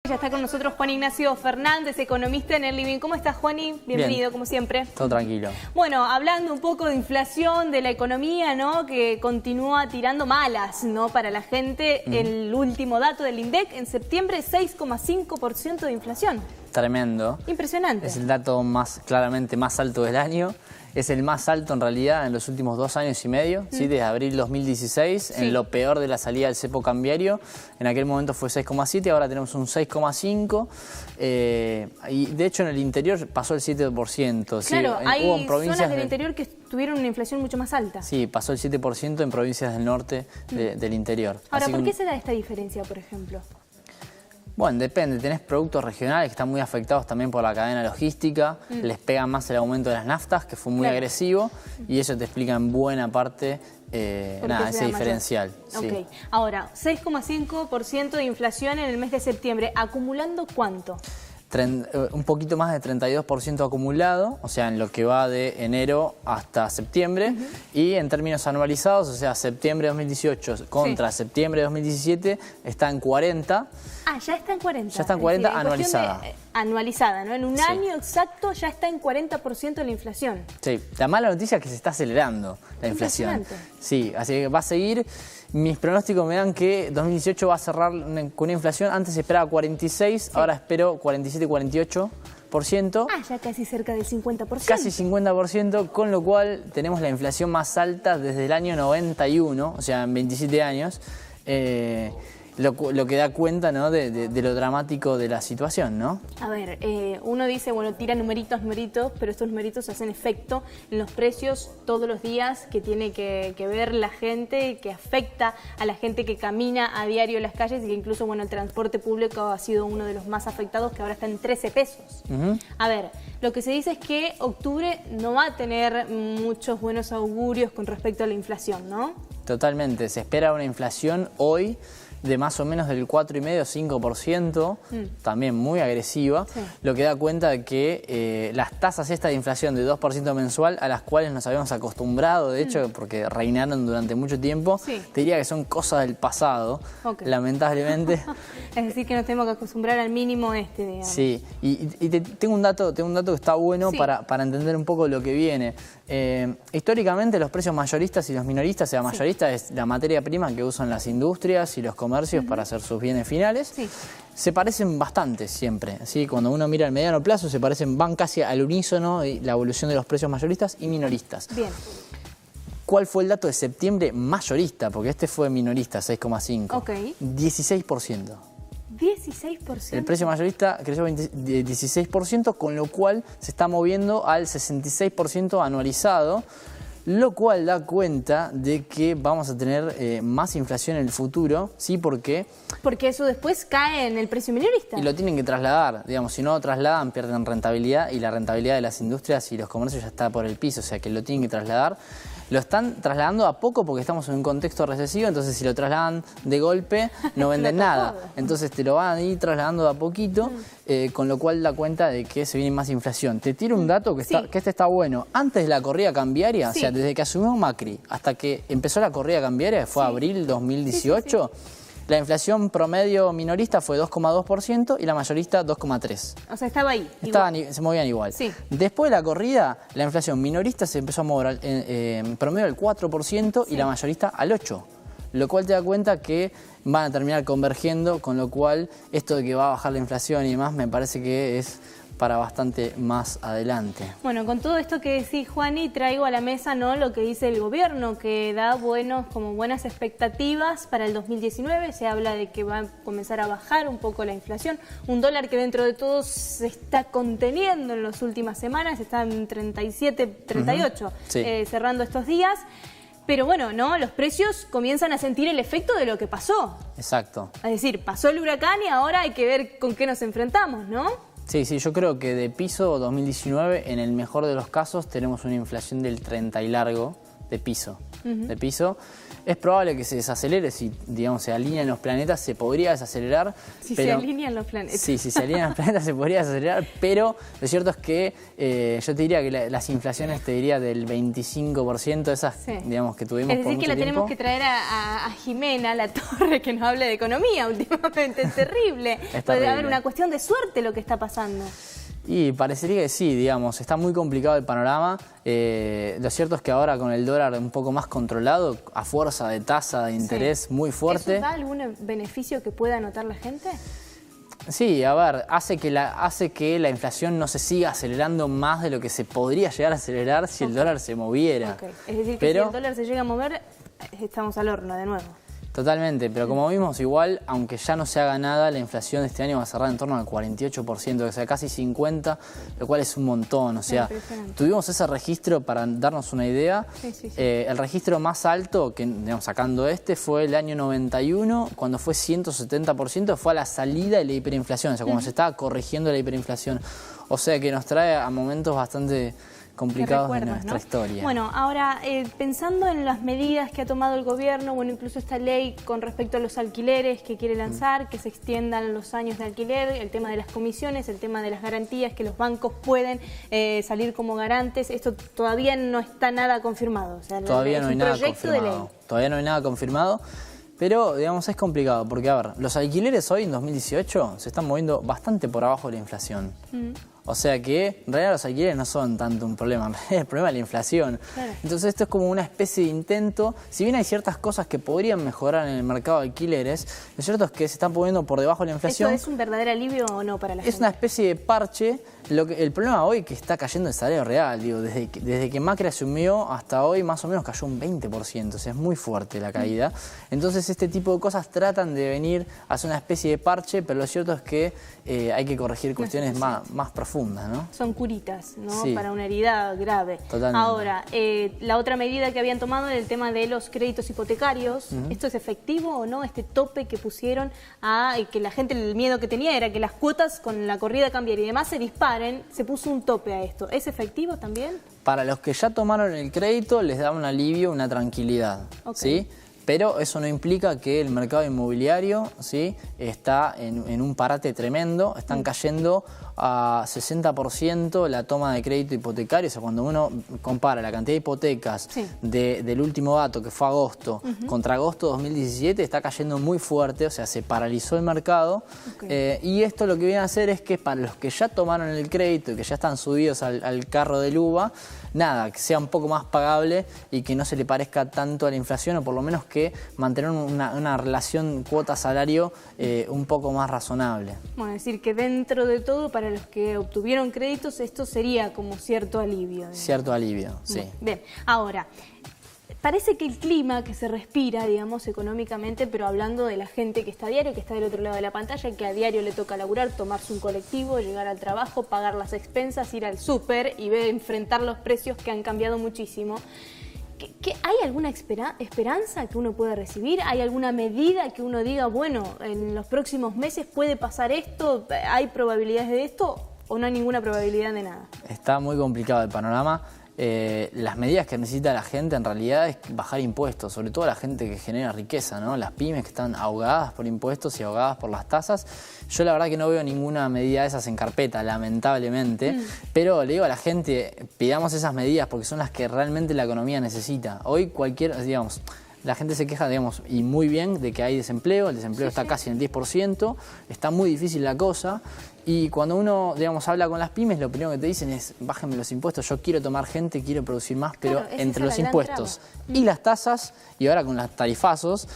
Ya está con nosotros Juan Ignacio Fernández, economista en el Living. ¿Cómo estás, Juani? Bienvenido, bien, como siempre. Todo tranquilo. Bueno, hablando un poco de inflación, de la economía, ¿no? Que continúa tirando malas, ¿no? Para la gente, el último dato del INDEC, en septiembre, 6,5% de inflación. Tremendo. Impresionante. Es el dato claramente más alto del año. Es el más alto en realidad en los últimos 2 años y medio, ¿sí? Desde abril 2016, sí, en lo peor de la salida del cepo cambiario. En aquel momento fue 6,7, ahora tenemos un 6,5. Y de hecho en el interior pasó el 7%. Claro, ¿sí? hay Hubo provincias zonas del interior que tuvieron una inflación mucho más alta. Sí, pasó el 7% en provincias del norte del interior. Ahora, así ¿por qué se da esta diferencia, por ejemplo? Bueno, depende. Tenés productos regionales que están muy afectados también por la cadena logística. Les pega más el aumento de las naftas, que fue muy agresivo, y eso te explica en buena parte ese diferencial. Sí. Ok. Ahora, 6,5% de inflación en el mes de septiembre. ¿Acumulando cuánto? Un poquito más de 32% acumulado, o sea, en lo que va de enero hasta septiembre, y en términos anualizados, o sea, septiembre de 2018 contra septiembre de 2017, está en 40. Ah, ya está en 40. Ya está en 40 anualizada. Anualizada, ¿no? En un año exacto ya está en 40% de la inflación. Sí, la mala noticia es que se está acelerando la inflación. Sí, así que va a seguir. Mis pronósticos me dan que 2018 va a cerrar con una inflación, antes se esperaba 46, ahora espero 47, 48%. Ah, ya casi cerca del 50%. Casi 50%, con lo cual tenemos la inflación más alta desde el año 91, o sea, en 27 años. Lo que da cuenta, ¿no? de lo dramático de la situación, ¿no? A ver, uno dice, bueno, tira numeritos, pero estos numeritos hacen efecto en los precios todos los días que tiene que ver la gente, que afecta a la gente que camina a diario en las calles y que incluso, bueno, el transporte público ha sido uno de los más afectados, que ahora está en 13 pesos. A ver, lo que se dice es que octubre no va a tener muchos buenos augurios con respecto a la inflación, ¿no? Totalmente, se espera una inflación hoy de más o menos del 4,5-5%, también muy agresiva, lo que da cuenta de que las tasas estas de inflación de 2% mensual, a las cuales nos habíamos acostumbrado, de hecho, porque reinaron durante mucho tiempo, te diría que son cosas del pasado, lamentablemente. Es decir, que nos tenemos que acostumbrar al mínimo digamos. Sí, y tengo un dato que está bueno para entender un poco lo que viene. Históricamente los precios mayoristas y los minoristas, o sea, mayorista es la materia prima que usan las industrias y los comercios para hacer sus bienes finales, se parecen bastante siempre, ¿sí? Cuando uno mira al mediano plazo se parecen, van casi al unísono la evolución de los precios mayoristas y minoristas. Bien. ¿Cuál fue el dato de septiembre mayorista? Porque este fue minorista, 6,5. 16%. 16%. El precio mayorista creció 16%, con lo cual se está moviendo al 66% anualizado, lo cual da cuenta de que vamos a tener más inflación en el futuro, ¿sí? Porque eso después cae en el precio minorista. Y lo tienen que trasladar, digamos, si no lo trasladan pierden rentabilidad, y la rentabilidad de las industrias y los comercios ya está por el piso, o sea que lo tienen que trasladar. Lo están trasladando a poco porque estamos en un contexto recesivo, entonces si lo trasladan de golpe no venden nada. Entonces te lo van a ir trasladando de a poquito, con lo cual da cuenta de que se viene más inflación. Te tiro un dato que este está bueno. Antes de la corrida cambiaria, o sea, desde que asumió Macri hasta que empezó la corrida cambiaria, que fue abril 2018, la inflación promedio minorista fue 2,2% y la mayorista 2,3%. O sea, estaba ahí. Se movían igual. Después de la corrida, la inflación minorista se empezó a mover en promedio al 4% y la mayorista al 8%. Lo cual te da cuenta que van a terminar convergiendo, con lo cual esto de que va a bajar la inflación y demás me parece que es para bastante más adelante. Bueno, con todo esto que decís, Juani, traigo a la mesa, ¿no?, lo que dice el gobierno, que da buenas expectativas para el 2019. Se habla de que va a comenzar a bajar un poco la inflación. Un dólar que dentro de todo se está conteniendo en las últimas semanas, está en 37, 38, cerrando estos días. Pero bueno, ¿no?, los precios comienzan a sentir el efecto de lo que pasó. Exacto. Es decir, pasó el huracán y ahora hay que ver con qué nos enfrentamos, ¿no? Sí, yo creo que de piso 2019, en el mejor de los casos, tenemos una inflación del 30 y largo de piso. Es probable que se desacelere, si digamos se alinean los planetas, se podría desacelerar. Si se alinean los planetas. Sí, si se alinean los planetas se podría desacelerar, pero lo cierto es que yo te diría que las inflaciones, te diría del 25%, esas digamos que tuvimos por mucho tiempo. Es decir, que la tenemos que traer a Jimena La Torre, que nos hable de economía últimamente, es terrible. Puede haber una cuestión de suerte lo que está pasando. Y parecería que sí, digamos, está muy complicado el panorama. Lo cierto es que ahora con el dólar un poco más controlado, a fuerza de tasa de interés muy fuerte. ¿Eso da algún beneficio que pueda notar la gente? Sí, a ver, hace que la inflación no se siga acelerando más de lo que se podría llegar a acelerar si el dólar se moviera. Es decir, que si el dólar se llega a mover, estamos al horno de nuevo. Totalmente, pero como vimos igual, aunque ya no se haga nada, la inflación de este año va a cerrar en torno al 48%, o sea, casi 50%, lo cual es un montón. O sea, tuvimos ese registro, para darnos una idea, el registro más alto, que digamos, sacando fue el año 91, cuando fue 170%, fue a la salida de la hiperinflación, o sea, cuando se estaba corrigiendo la hiperinflación. O sea, que nos trae a momentos bastante complicados de nuestra historia. Bueno, ahora pensando en las medidas que ha tomado el gobierno, bueno, incluso esta ley con respecto a los alquileres que quiere lanzar, que se extiendan los años de alquiler, el tema de las comisiones, el tema de las garantías, que los bancos pueden salir como garantes, esto todavía no está nada confirmado. O sea, todavía no hay nada confirmado. Todavía no hay nada confirmado. Pero, digamos, es complicado porque, a ver, los alquileres hoy en 2018 se están moviendo bastante por abajo de la inflación. O sea que, en realidad, los alquileres no son tanto un problema, en realidad el problema es la inflación. Entonces esto es como una especie de intento, si bien hay ciertas cosas que podrían mejorar en el mercado de alquileres, lo cierto es que se están poniendo por debajo de la inflación. ¿Eso es un verdadero alivio o no para la gente? Es una especie de parche. El problema hoy es que está cayendo el salario real, digo, desde que Macri asumió hasta hoy más o menos cayó un 20%, o sea, es muy fuerte la caída. Entonces este tipo de cosas tratan de venir a hacer una especie de parche, pero lo cierto es que hay que corregir cuestiones más profundas, ¿no? Son curitas, ¿no? Sí. Para una herida grave. Totalmente. Ahora, la otra medida que habían tomado era el tema de los créditos hipotecarios. ¿Esto es efectivo o no? Este tope que pusieron a que la gente, el miedo que tenía era que las cuotas con la corrida cambiaria y demás se disparen. Se puso un tope a esto. ¿Es efectivo también? Para los que ya tomaron el crédito les da un alivio, una tranquilidad, ¿sí? Pero eso no implica que el mercado inmobiliario, ¿sí?, está en un parate tremendo. Están cayendo a 60% la toma de crédito hipotecario. O sea, cuando uno compara la cantidad de hipotecas del último dato, que fue agosto, contra agosto de 2017, está cayendo muy fuerte. O sea, se paralizó el mercado. Y esto lo que viene a hacer es que para los que ya tomaron el crédito y que ya están subidos al carro del UVA, nada, que sea un poco más pagable y que no se le parezca tanto a la inflación, o por lo menos que mantener una relación cuota-salario un poco más razonable. Bueno, es decir, que dentro de todo, para los que obtuvieron créditos, esto sería como cierto alivio. Digamos. Cierto alivio, sí. Bien, ahora, parece que el clima que se respira, digamos, económicamente, pero hablando de la gente que está a diario, que está del otro lado de la pantalla, que a diario le toca laburar, tomarse un colectivo, llegar al trabajo, pagar las expensas, ir al súper y enfrentar los precios que han cambiado muchísimo. ¿Hay alguna esperanza que uno pueda recibir? ¿Hay alguna medida que uno diga, bueno, en los próximos meses puede pasar esto? ¿Hay probabilidades de esto o no hay ninguna probabilidad de nada? Está muy complicado el panorama. Las medidas que necesita la gente en realidad es bajar impuestos, sobre todo la gente que genera riqueza, ¿no? Las pymes que están ahogadas por impuestos y ahogadas por las tasas. Yo la verdad que no veo ninguna medida de esas en carpeta, lamentablemente, pero le digo a la gente, pidamos esas medidas porque son las que realmente la economía necesita. Hoy digamos, la gente se queja, digamos, y muy bien, de que hay desempleo. El desempleo está casi en el 10%, está muy difícil la cosa. Y cuando uno, digamos, habla con las pymes, lo primero que te dicen es, bájenme los impuestos, yo quiero tomar gente, quiero producir más, pero entre los impuestos y las tasas, y ahora con los tarifazos,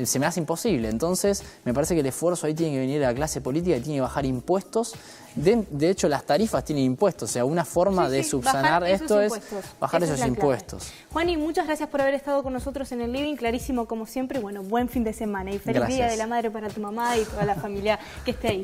se me hace imposible. Entonces, me parece que el esfuerzo ahí tiene que venir de la clase política y tiene que bajar impuestos. De hecho, las tarifas tienen impuestos, o sea, una forma de subsanar esto es bajar esos impuestos. Juani, muchas gracias por haber estado con nosotros en el Living, clarísimo como siempre, y bueno, buen fin de semana y feliz Día de la Madre para tu mamá y toda la familia que esté ahí.